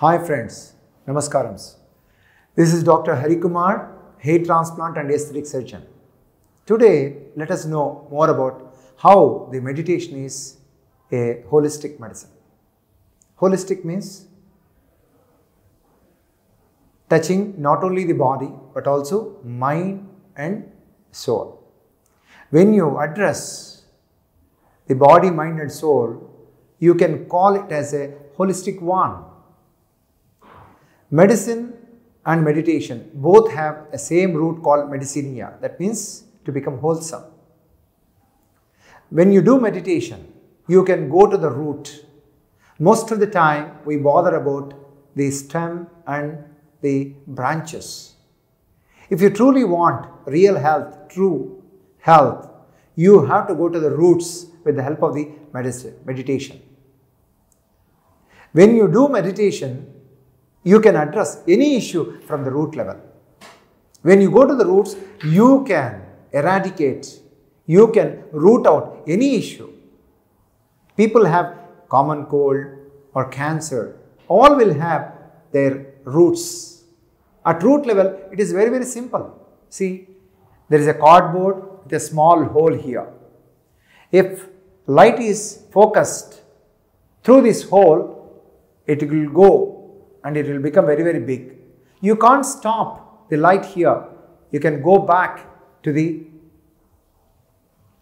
Hi friends, Namaskarams. This is Dr. Hari Kumar, hair transplant and aesthetic surgeon. Today, let us know more about how the meditation is a holistic medicine. Holistic means touching not only the body but also mind and soul. When you address the body, mind and soul, you can call it as a holistic one. Medicine and meditation both have a same root called medicinia. That means to become wholesome. When you do meditation, you can go to the root. Most of the time, we bother about the stem and the branches. If you truly want real health, true health, you have to go to the roots with the help of the meditation. When you do meditation, you can address any issue from the root level. When you go to the roots, you can eradicate, you can root out any issue. People have common cold or cancer, all will have their roots. At root level, it is very, very simple. See, there is a cardboard with a small hole here. If light is focused through this hole, it will go and it will become very, very big. You can't stop the light here. You can go back to the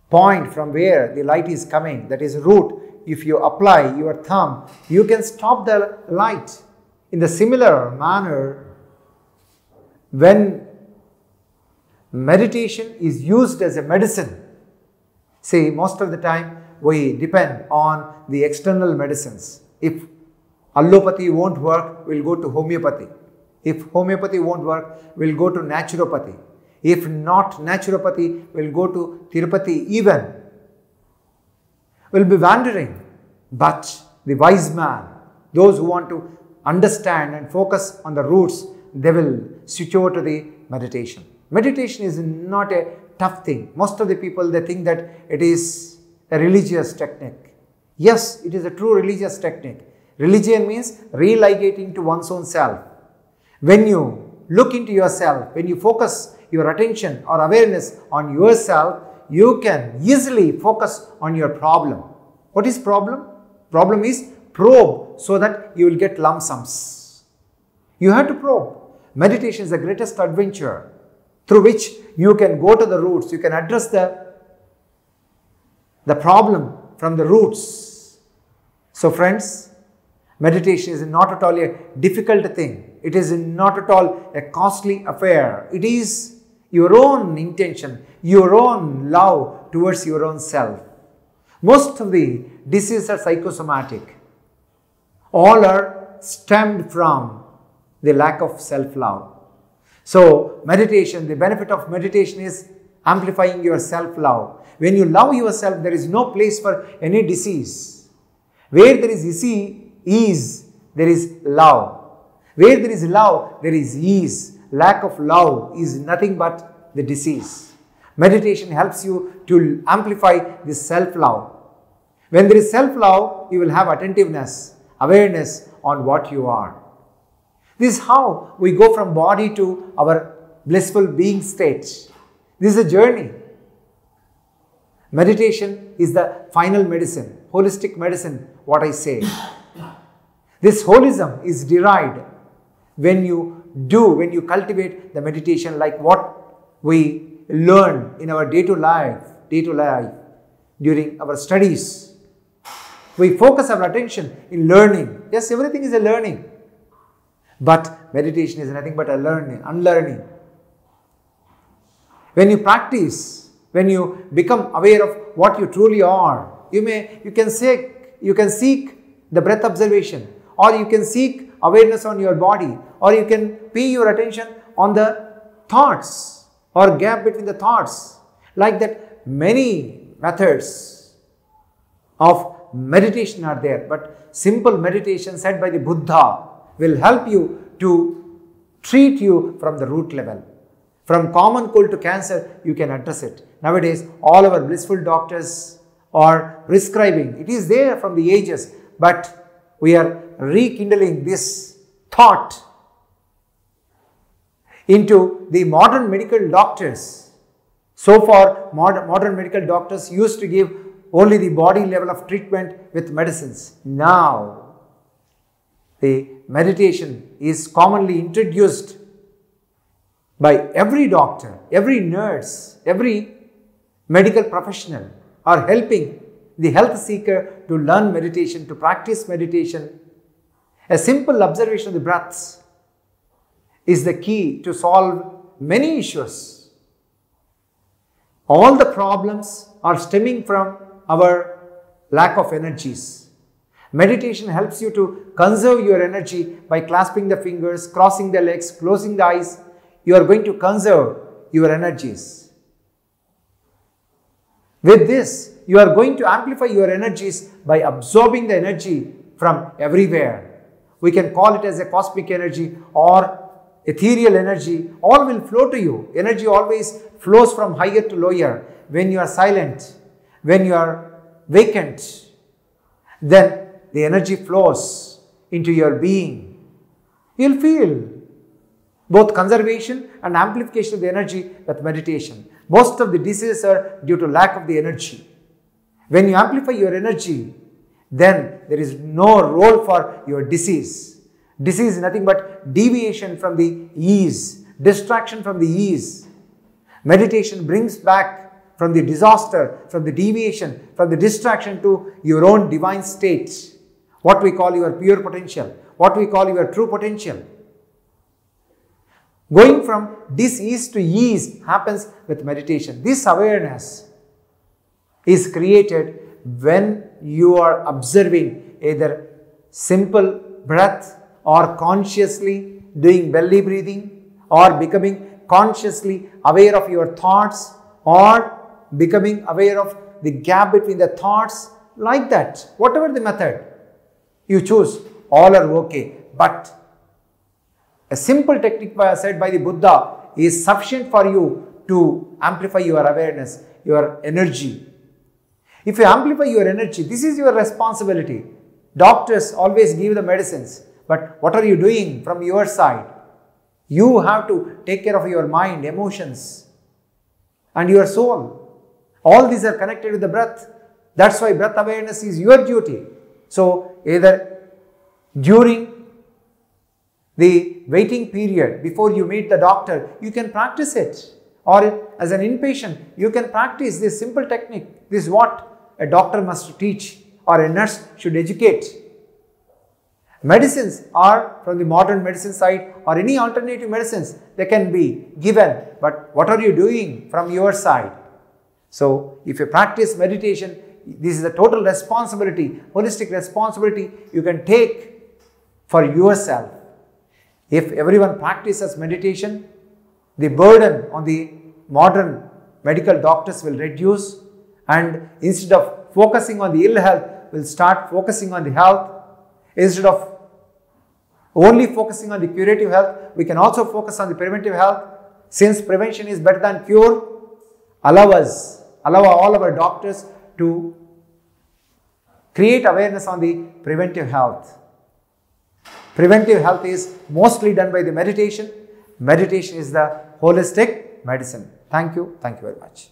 point from where the light is coming, that is root. If you apply your thumb, you can stop the light. In the similar manner, when meditation is used as a medicine, see, most of the time we depend on the external medicines. If allopathy won't work, we'll go to homeopathy. If homeopathy won't work, we'll go to naturopathy. If not naturopathy, we'll go to Tirupati even. We'll be wandering. But the wise man, those who want to understand and focus on the roots, they will switch over to the meditation. Meditation is not a tough thing. Most of the people, they think that it is a religious technique. Yes, it is a true religious technique. Religion means religating to one's own self. When you look into yourself, when you focus your attention or awareness on yourself, you can easily focus on your problem. What is problem? Problem is probe so that you will get lump sums. You have to probe. Meditation is the greatest adventure through which you can go to the roots. You can address the problem from the roots. So friends, meditation is not at all a difficult thing. It is not at all a costly affair. It is your own intention, your own love towards your own self. Most of the diseases are psychosomatic. All are stemmed from the lack of self-love. So meditation, the benefit of meditation is amplifying your self-love. When you love yourself, there is no place for any disease. Where there is ease, there is love. Where there is love, there is ease. Lack of love is nothing but the disease. Meditation helps you to amplify this self-love. When there is self-love, you will have attentiveness, awareness on what you are. This is how we go from body to our blissful being state. This is a journey. Meditation is the final medicine, holistic medicine, what I say. This holism is derived when you cultivate the meditation like what we learn in our day-to-life during our studies. We focus our attention in learning. Yes, everything is a learning. But meditation is nothing but a unlearning. When you practice, when you become aware of what you truly are, you can seek the breath observation, or you can seek awareness on your body, or you can pay your attention on the thoughts or gap between the thoughts. Like that, many methods of meditation are there, but simple meditation said by the Buddha will help you to treat you from the root level. From common cold to cancer, you can address it. Nowadays, all our blissful doctors are prescribing. It is there from the ages, but we are rekindling this thought into the modern medical doctors. So far, modern medical doctors used to give only the body level of treatment with medicines. Now, the meditation is commonly introduced by every doctor, every nurse, every medical professional are helping the health seeker to learn meditation, to practice meditation. A simple observation of the breaths is the key to solve many issues. All the problems are stemming from our lack of energies. Meditation helps you to conserve your energy by clasping the fingers, crossing the legs, closing the eyes. You are going to conserve your energies. With this, you are going to amplify your energies by absorbing the energy from everywhere. We can call it as a cosmic energy or ethereal energy. All will flow to you. Energy always flows from higher to lower. When you are silent, when you are vacant, then the energy flows into your being. You will feel both conservation and amplification of the energy with meditation. Most of the diseases are due to lack of the energy. When you amplify your energy, then there is no role for your disease. Disease is nothing but deviation from the ease, distraction from the ease. Meditation brings back from the disaster, from the deviation, from the distraction to your own divine state. What we call your pure potential, what we call your true potential. Going from dis-ease to ease happens with meditation. This awareness is created when you are observing either simple breath or consciously doing belly breathing or becoming consciously aware of your thoughts or becoming aware of the gap between the thoughts, like that. Whatever the method you choose, all are okay. But a simple technique said by the Buddha is sufficient for you to amplify your awareness, your energy. If you amplify your energy, this is your responsibility. Doctors always give the medicines, but what are you doing from your side? You have to take care of your mind, emotions, and your soul. All these are connected with the breath. That's why breath awareness is your duty. So, either during the waiting period before you meet the doctor, you can practice it. Or as an inpatient, you can practice this simple technique. This is what a doctor must teach or a nurse should educate. Medicines are from the modern medicine side or any alternative medicines, they can be given. But what are you doing from your side? So, if you practice meditation, this is a total responsibility, holistic responsibility you can take for yourself. If everyone practices meditation, the burden on the modern medical doctors will reduce, and instead of focusing on the ill health, will start focusing on the health. Instead of only focusing on the curative health, we can also focus on the preventive health. Since prevention is better than cure, allow all our doctors to create awareness on the preventive health. Preventive health is mostly done by the meditation. Meditation is the holistic medicine. Thank you. Thank you very much.